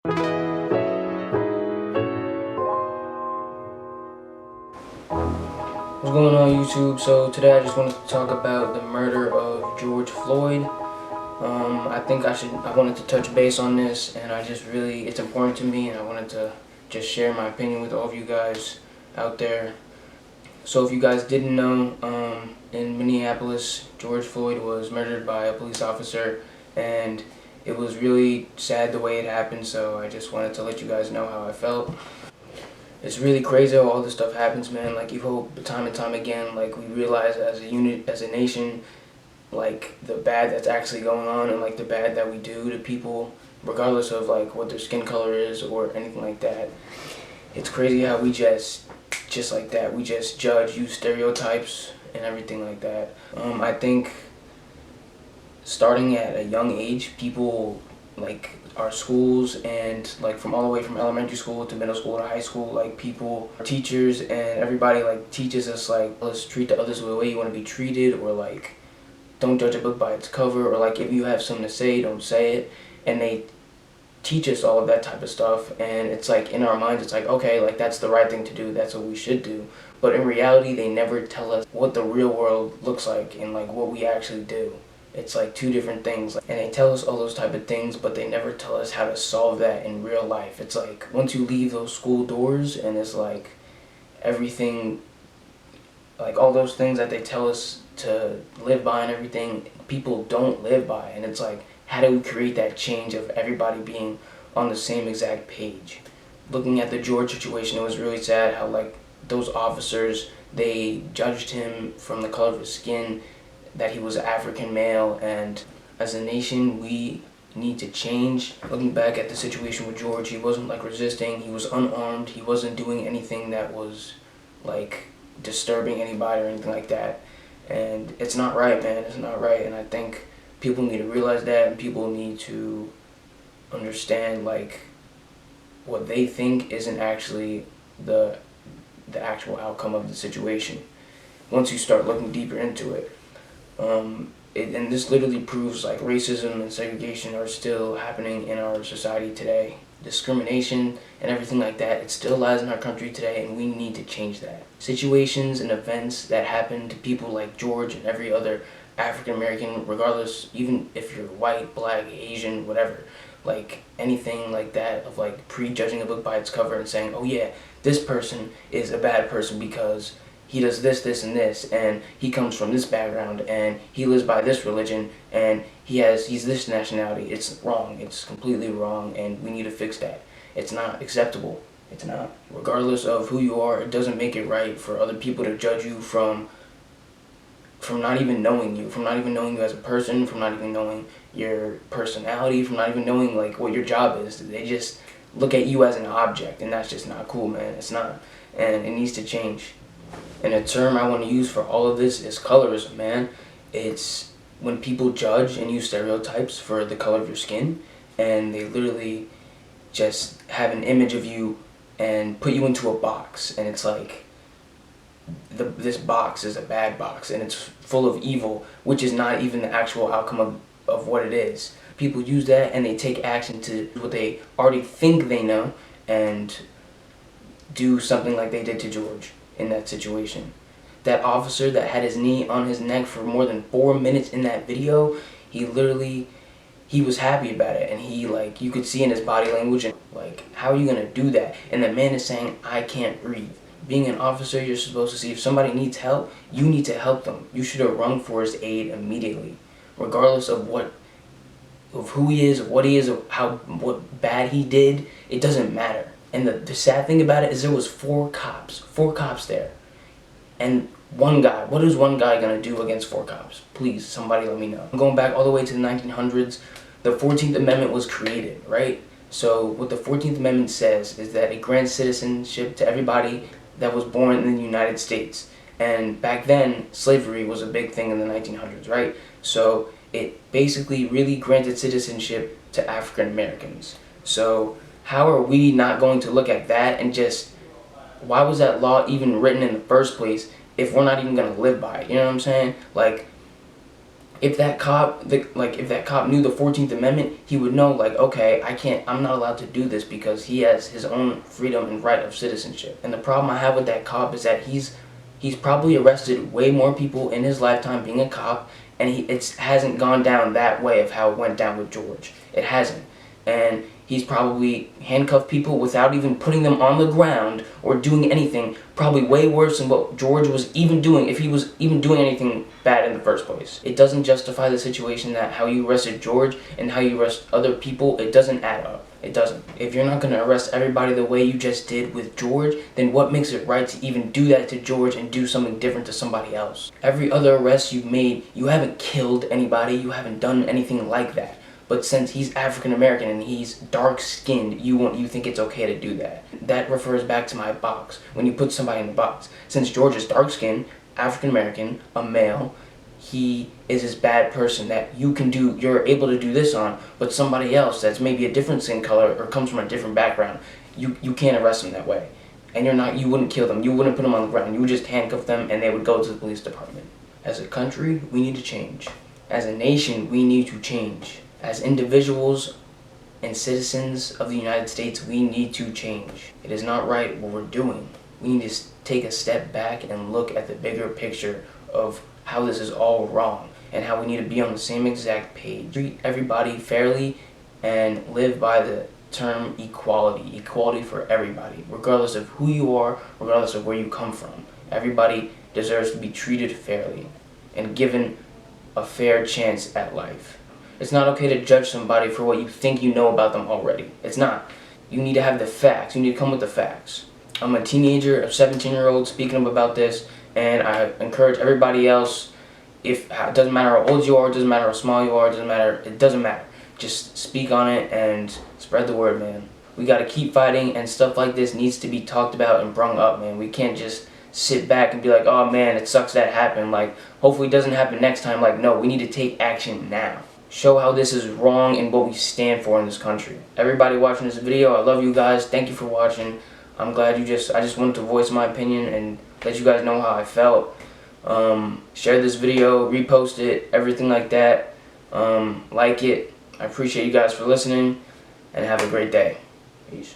What's going on, YouTube? So today I just wanted to talk about the murder of George Floyd. I wanted to touch base on this, and it's important to me, and I wanted to just share my opinion with all of you guys out there. So if you guys didn't know, in Minneapolis, George Floyd was murdered by a police officer, and it was really sad the way it happened, so I just wanted to let you guys know how I felt. It's really crazy how all this stuff happens, man. Like, you hope time and time again, like, we realize as a unit, as a nation, like, the bad that's actually going on and, like, the bad that we do to people, regardless of, like, what their skin color is or anything like that. It's crazy how we just like that, we just judge, use stereotypes and everything like that. I think starting at a young age, people, like, our schools and, like, from all the way from elementary school to middle school to high school, like, people, teachers and everybody, like, teaches us, like, let's treat the others the way you want to be treated, or, like, don't judge a book by its cover, or, like, if you have something to say, don't say it. And they teach us all of that type of stuff, and it's like, in our minds, it's like, okay, like, that's the right thing to do, that's what we should do. But in reality, they never tell us what the real world looks like and, like, what we actually do. It's like two different things, and they tell us all those type of things, but they never tell us how to solve that in real life. It's like, once you leave those school doors, and it's like, everything, like, all those things that they tell us to live by and everything, people don't live by. And it's like, how do we create that change of everybody being on the same exact page? Looking at the George situation, it was really sad how, like, those officers, they judged him from the color of his skin, that he was African male, and as a nation, we need to change. Looking back at the situation with George, he wasn't, like, resisting, he was unarmed, he wasn't doing anything that was, like, disturbing anybody or anything like that. And it's not right, man, it's not right. And I think people need to realize that, and people need to understand, like, what they think isn't actually the actual outcome of the situation once you start looking deeper into it. And this literally proves, like, racism and segregation are still happening in our society today. Discrimination and everything like that, it still lies in our country today, and we need to change that. Situations and events that happen to people like George and every other African American, regardless, even if you're white, black, Asian, whatever, like, anything like that, of, like, prejudging a book by its cover and saying, oh yeah, this person is a bad person because he does this, this, and this, and he comes from this background, and he lives by this religion, and he's this nationality. It's wrong. It's completely wrong, and we need to fix that. It's not acceptable. It's not. Regardless of who you are, it doesn't make it right for other people to judge you from not even knowing you, as a person, from not even knowing your personality, from not even knowing, like, what your job is. They just look at you as an object, and that's just not cool, man. It's not, and it needs to change. And a term I want to use for all of this is colorism, man. It's when people judge and use stereotypes for the color of your skin, and they literally just have an image of you and put you into a box, and it's like, this box is a bad box, and it's full of evil, which is not even the actual outcome of what it is. People use that, and they take action to what they already think they know, and do something like they did to George in that situation. That officer that had his knee on his neck for more than 4 minutes in that video, he was happy about it, and he, like, you could see in his body language, and, like, how are you gonna do that? And the man is saying, I can't breathe. Being an officer, you're supposed to see if somebody needs help, you need to help them. You should have run for his aid immediately, regardless of who he is, of what he is, of what bad he did. It doesn't matter. And the sad thing about it is there was four cops there. And one guy, what is one guy gonna do against 4 cops? Please, somebody let me know. Going back all the way to the 1900s, the 14th Amendment was created, right? So what the 14th Amendment says is that it grants citizenship to everybody that was born in the United States. And back then, slavery was a big thing in the 1900s, right? So it basically really granted citizenship to African Americans. So how are we not going to look at that and just, why was that law even written in the first place if we're not even going to live by it? You know what I'm saying? Like, if that cop, if that cop knew the 14th Amendment, he would know, like, okay, I'm not allowed to do this because he has his own freedom and right of citizenship. And the problem I have with that cop is that he's probably arrested way more people in his lifetime being a cop, and it hasn't gone down that way of how it went down with George. It hasn't. And he's probably handcuffed people without even putting them on the ground or doing anything, probably way worse than what George was even doing, if he was even doing anything bad in the first place. It doesn't justify the situation that how you arrested George and how you arrest other people, it doesn't add up. It doesn't. If you're not going to arrest everybody the way you just did with George, then what makes it right to even do that to George and do something different to somebody else? Every other arrest you've made, you haven't killed anybody, you haven't done anything like that. But since he's African American and he's dark skinned, you think it's okay to do that. That refers back to my box. When you put somebody in the box. Since George is dark skinned, African American, a male, he is this bad person that you're able to do this on, but somebody else that's maybe a different skin color or comes from a different background, you can't arrest them that way. And you wouldn't kill them, you wouldn't put them on the ground, you would just handcuff them and they would go to the police department. As a country, we need to change. As a nation, we need to change. As individuals and citizens of the United States, we need to change. It is not right what we're doing. We need to take a step back and look at the bigger picture of how this is all wrong and how we need to be on the same exact page. Treat everybody fairly and live by the term equality. Equality for everybody, regardless of who you are, regardless of where you come from. Everybody deserves to be treated fairly and given a fair chance at life. It's not okay to judge somebody for what you think you know about them already. It's not. You need to have the facts. You need to come with the facts. I'm a teenager, a 17-year-old speaking up about this, and I encourage everybody else, it doesn't matter how old you are, it doesn't matter how small you are, it doesn't matter. Just speak on it and spread the word, man. We gotta keep fighting, and stuff like this needs to be talked about and brung up, man. We can't just sit back and be like, oh man, it sucks that happened. Like, hopefully it doesn't happen next time. Like, no, we need to take action now. Show how this is wrong and what we stand for in this country. Everybody watching this video, I love you guys. Thank you for watching. I'm glad I just wanted to voice my opinion and let you guys know how I felt. Share this video, repost it, everything like that. Like it. I appreciate you guys for listening, and have a great day. Peace.